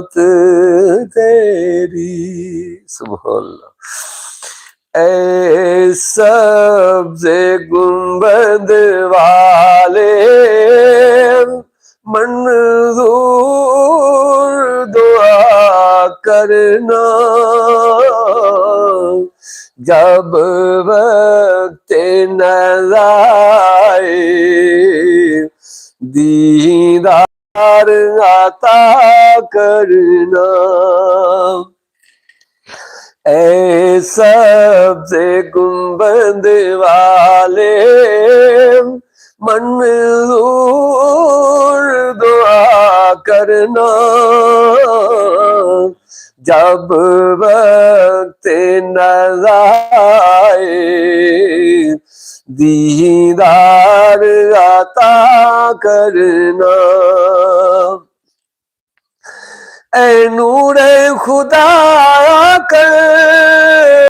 तेरी। सुभान अल्लाह। ऐ सब्ज़े गुंबद वाले मंजूर दुआ करना, जब वक्त नज़ाए दीदार अता करना। ऐ सब्ज़े गुंबद वाले मंजूर दुआ करना, जब वक्त नज़ाए दीदार अता करना। ऐ नूरे खुदा कर